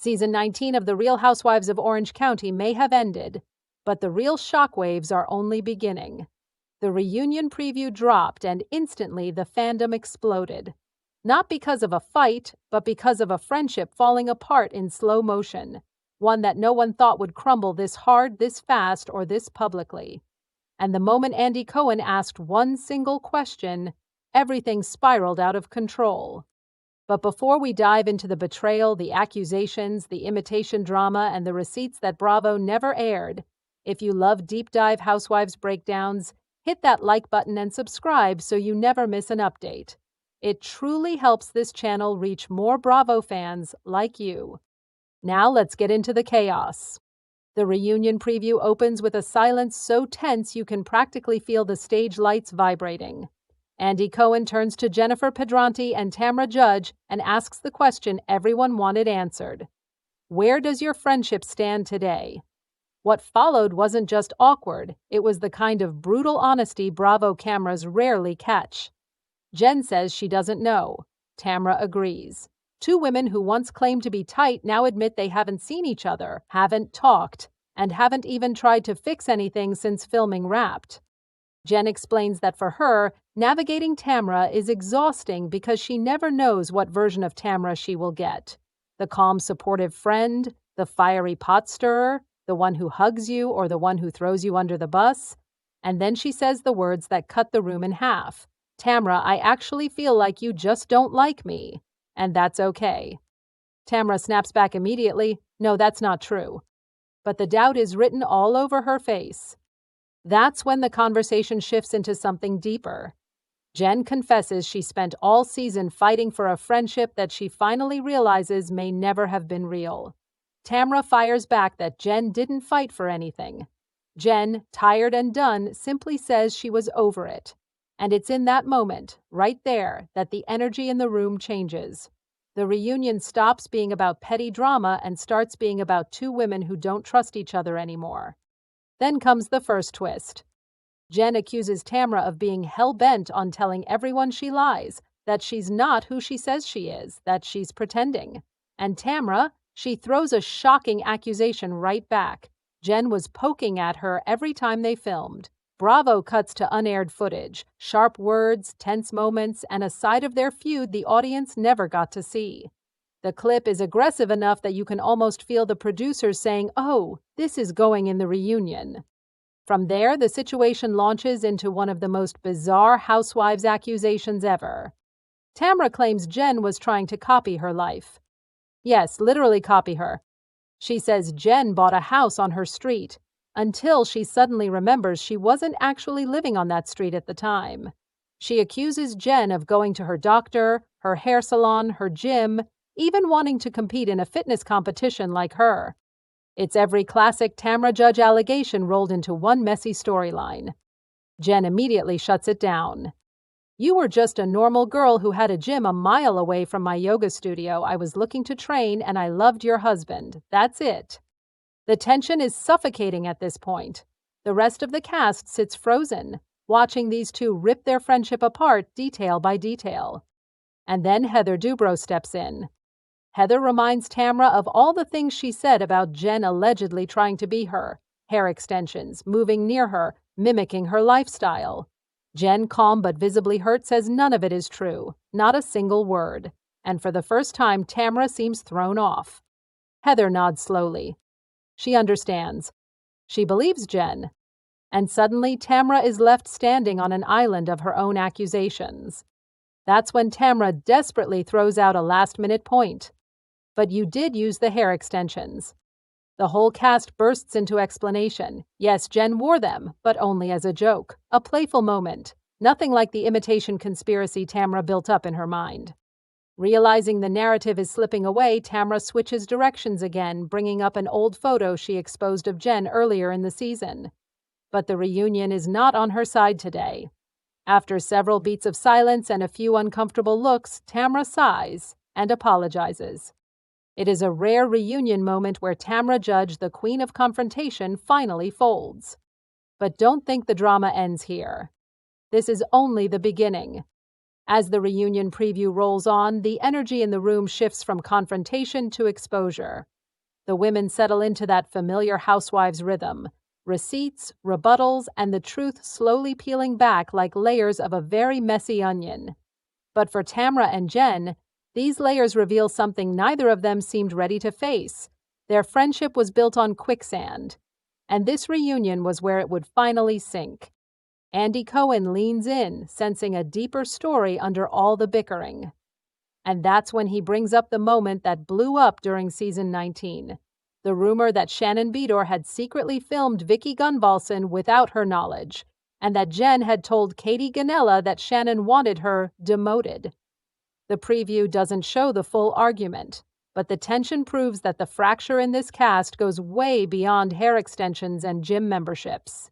Season 19 of The Real Housewives of Orange County may have ended, but the real shockwaves are only beginning. The reunion preview dropped, and instantly the fandom exploded. Not because of a fight, but because of a friendship falling apart in slow motion. One that no one thought would crumble this hard, this fast, or this publicly. And the moment Andy Cohen asked one single question, everything spiraled out of control. But before we dive into the betrayal, the accusations, the imitation drama, and the receipts that Bravo never aired, if you love deep dive Housewives breakdowns, hit that like button and subscribe so you never miss an update. It truly helps this channel reach more Bravo fans like you. Now let's get into the chaos. The reunion preview opens with a silence so tense you can practically feel the stage lights vibrating. Andy Cohen turns to Jennifer Pedranti and Tamra Judge and asks the question everyone wanted answered. Where does your friendship stand today? What followed wasn't just awkward, it was the kind of brutal honesty Bravo cameras rarely catch. Jenn says she doesn't know. Tamra agrees. Two women who once claimed to be tight now admit they haven't seen each other, haven't talked, and haven't even tried to fix anything since filming Wrapped. Jenn explains that for her, navigating Tamra is exhausting because she never knows what version of Tamra she will get. The calm, supportive friend, the fiery pot stirrer, the one who hugs you or the one who throws you under the bus. And then she says the words that cut the room in half. Tamra, I actually feel like you just don't like me. And that's okay. Tamra snaps back immediately, no, that's not true. But the doubt is written all over her face. That's when the conversation shifts into something deeper. Jenn confesses she spent all season fighting for a friendship that she finally realizes may never have been real. Tamra fires back that Jenn didn't fight for anything. Jenn, tired and done, simply says she was over it. And it's in that moment, right there, that the energy in the room changes. The reunion stops being about petty drama and starts being about two women who don't trust each other anymore. Then comes the first twist. Jenn accuses Tamra of being hell-bent on telling everyone she lies, that she's not who she says she is, that she's pretending. And Tamra, she throws a shocking accusation right back. Jenn was poking at her every time they filmed. Bravo cuts to unaired footage, sharp words, tense moments, and a side of their feud the audience never got to see. The clip is aggressive enough that you can almost feel the producers saying, oh, this is going in the reunion. From there, the situation launches into one of the most bizarre Housewives accusations ever. Tamra claims Jenn was trying to copy her life. Yes, literally copy her. She says Jenn bought a house on her street, until she suddenly remembers she wasn't actually living on that street at the time. She accuses Jenn of going to her doctor, her hair salon, her gym, even wanting to compete in a fitness competition like her. It's every classic Tamra Judge allegation rolled into one messy storyline. Jenn immediately shuts it down. You were just a normal girl who had a gym a mile away from my yoga studio. I was looking to train and I loved your husband. That's it. The tension is suffocating at this point. The rest of the cast sits frozen, watching these two rip their friendship apart detail by detail. And then Heather Dubrow steps in. Heather reminds Tamra of all the things she said about Jenn allegedly trying to be her, hair extensions, moving near her, mimicking her lifestyle. Jenn, calm but visibly hurt, says none of it is true, not a single word. And for the first time, Tamra seems thrown off. Heather nods slowly. She understands. She believes Jenn. And suddenly, Tamra is left standing on an island of her own accusations. That's when Tamra desperately throws out a last-minute point. But you did use the hair extensions. The whole cast bursts into explanation. Yes, Jenn wore them, but only as a joke, a playful moment. Nothing like the imitation conspiracy Tamra built up in her mind. Realizing the narrative is slipping away, Tamra switches directions again, bringing up an old photo she exposed of Jenn earlier in the season. But the reunion is not on her side today. After several beats of silence and a few uncomfortable looks, Tamra sighs and apologizes. It is a rare reunion moment where Tamra Judge, the queen of confrontation, finally folds. But don't think the drama ends here. This is only the beginning. As the reunion preview rolls on, the energy in the room shifts from confrontation to exposure. The women settle into that familiar Housewives rhythm: receipts, rebuttals, and the truth slowly peeling back like layers of a very messy onion. But for Tamra and Jenn, these layers reveal something neither of them seemed ready to face. Their friendship was built on quicksand, and this reunion was where it would finally sink. Andy Cohen leans in, sensing a deeper story under all the bickering. And that's when he brings up the moment that blew up during season 19. The rumor that Shannon Beador had secretly filmed Vicky Gunvalson without her knowledge, and that Jenn had told Katie Ganella that Shannon wanted her demoted. The preview doesn't show the full argument, but the tension proves that the fracture in this cast goes way beyond hair extensions and gym memberships.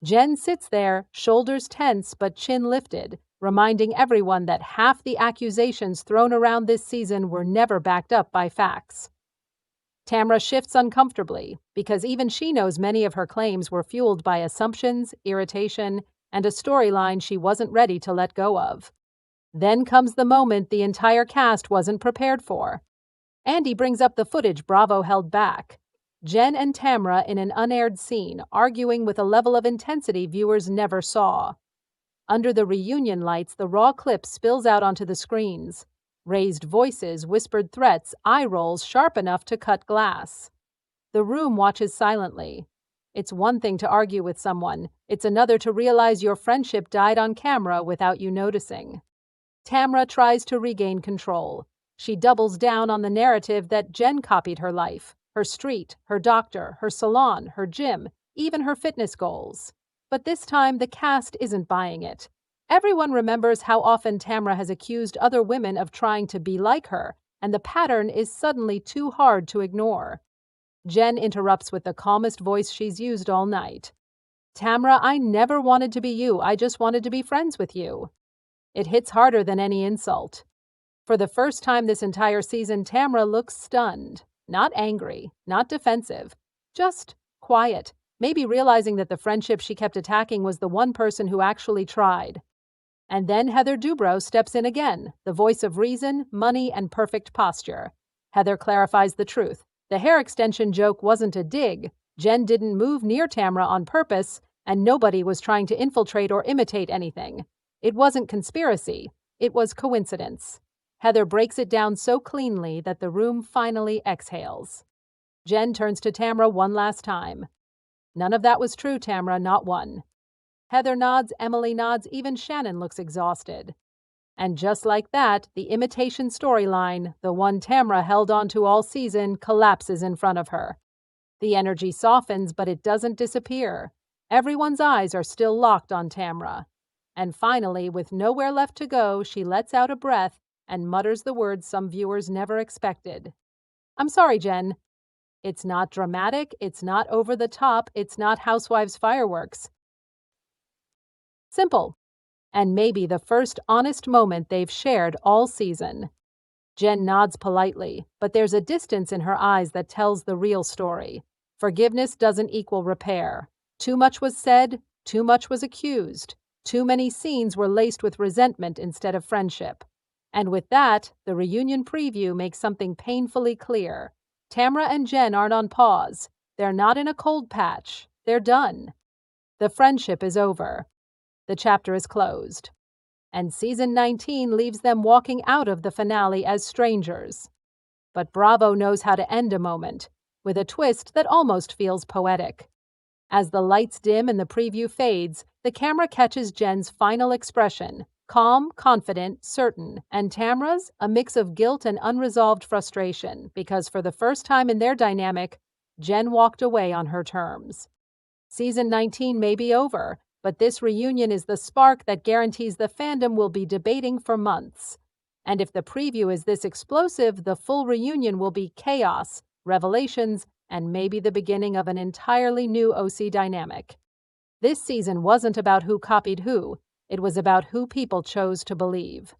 Jenn sits there, shoulders tense but chin lifted, reminding everyone that half the accusations thrown around this season were never backed up by facts. Tamra shifts uncomfortably, because even she knows many of her claims were fueled by assumptions, irritation, and a storyline she wasn't ready to let go of. Then comes the moment the entire cast wasn't prepared for. Andy brings up the footage Bravo held back. Jenn and Tamra in an unaired scene, arguing with a level of intensity viewers never saw. Under the reunion lights, the raw clip spills out onto the screens. Raised voices, whispered threats, eye rolls sharp enough to cut glass. The room watches silently. It's one thing to argue with someone. It's another to realize your friendship died on camera without you noticing. Tamra tries to regain control. She doubles down on the narrative that Jenn copied her life, her street, her doctor, her salon, her gym, even her fitness goals. But this time, the cast isn't buying it. Everyone remembers how often Tamra has accused other women of trying to be like her, and the pattern is suddenly too hard to ignore. Jenn interrupts with the calmest voice she's used all night. "Tamra, I never wanted to be you. I just wanted to be friends with you." It hits harder than any insult. For the first time this entire season, Tamra looks stunned. Not angry, not defensive, just quiet, maybe realizing that the friendship she kept attacking was the one person who actually tried. And then Heather Dubrow steps in again, the voice of reason, money, and perfect posture. Heather clarifies the truth. The hair extension joke wasn't a dig. Jenn didn't move near Tamra on purpose, and nobody was trying to infiltrate or imitate anything. It wasn't conspiracy. It was coincidence. Heather breaks it down so cleanly that the room finally exhales. Jenn turns to Tamra one last time. "None of that was true, Tamra, not one." Heather nods, Emily nods, even Shannon looks exhausted. And just like that, the imitation storyline, the one Tamra held on to all season, collapses in front of her. The energy softens, but it doesn't disappear. Everyone's eyes are still locked on Tamra. And finally, with nowhere left to go, she lets out a breath and mutters the words some viewers never expected. "I'm sorry, Jenn." It's not dramatic, it's not over the top, it's not Housewives fireworks. Simple. And maybe the first honest moment they've shared all season. Jenn nods politely, but there's a distance in her eyes that tells the real story. Forgiveness doesn't equal repair. Too much was said, too much was accused. Too many scenes were laced with resentment instead of friendship. And with that, the reunion preview makes something painfully clear. Tamra and Jenn aren't on pause. They're not in a cold patch. They're done. The friendship is over. The chapter is closed. And season 19 leaves them walking out of the finale as strangers. But Bravo knows how to end a moment, with a twist that almost feels poetic. As the lights dim and the preview fades, the camera catches Jenn's final expression, calm, confident, certain, and Tamra's, a mix of guilt and unresolved frustration, because for the first time in their dynamic, Jenn walked away on her terms. Season 19 may be over, but this reunion is the spark that guarantees the fandom will be debating for months. And if the preview is this explosive, the full reunion will be chaos, revelations, and maybe the beginning of an entirely new OC dynamic. This season wasn't about who copied who. It was about who people chose to believe.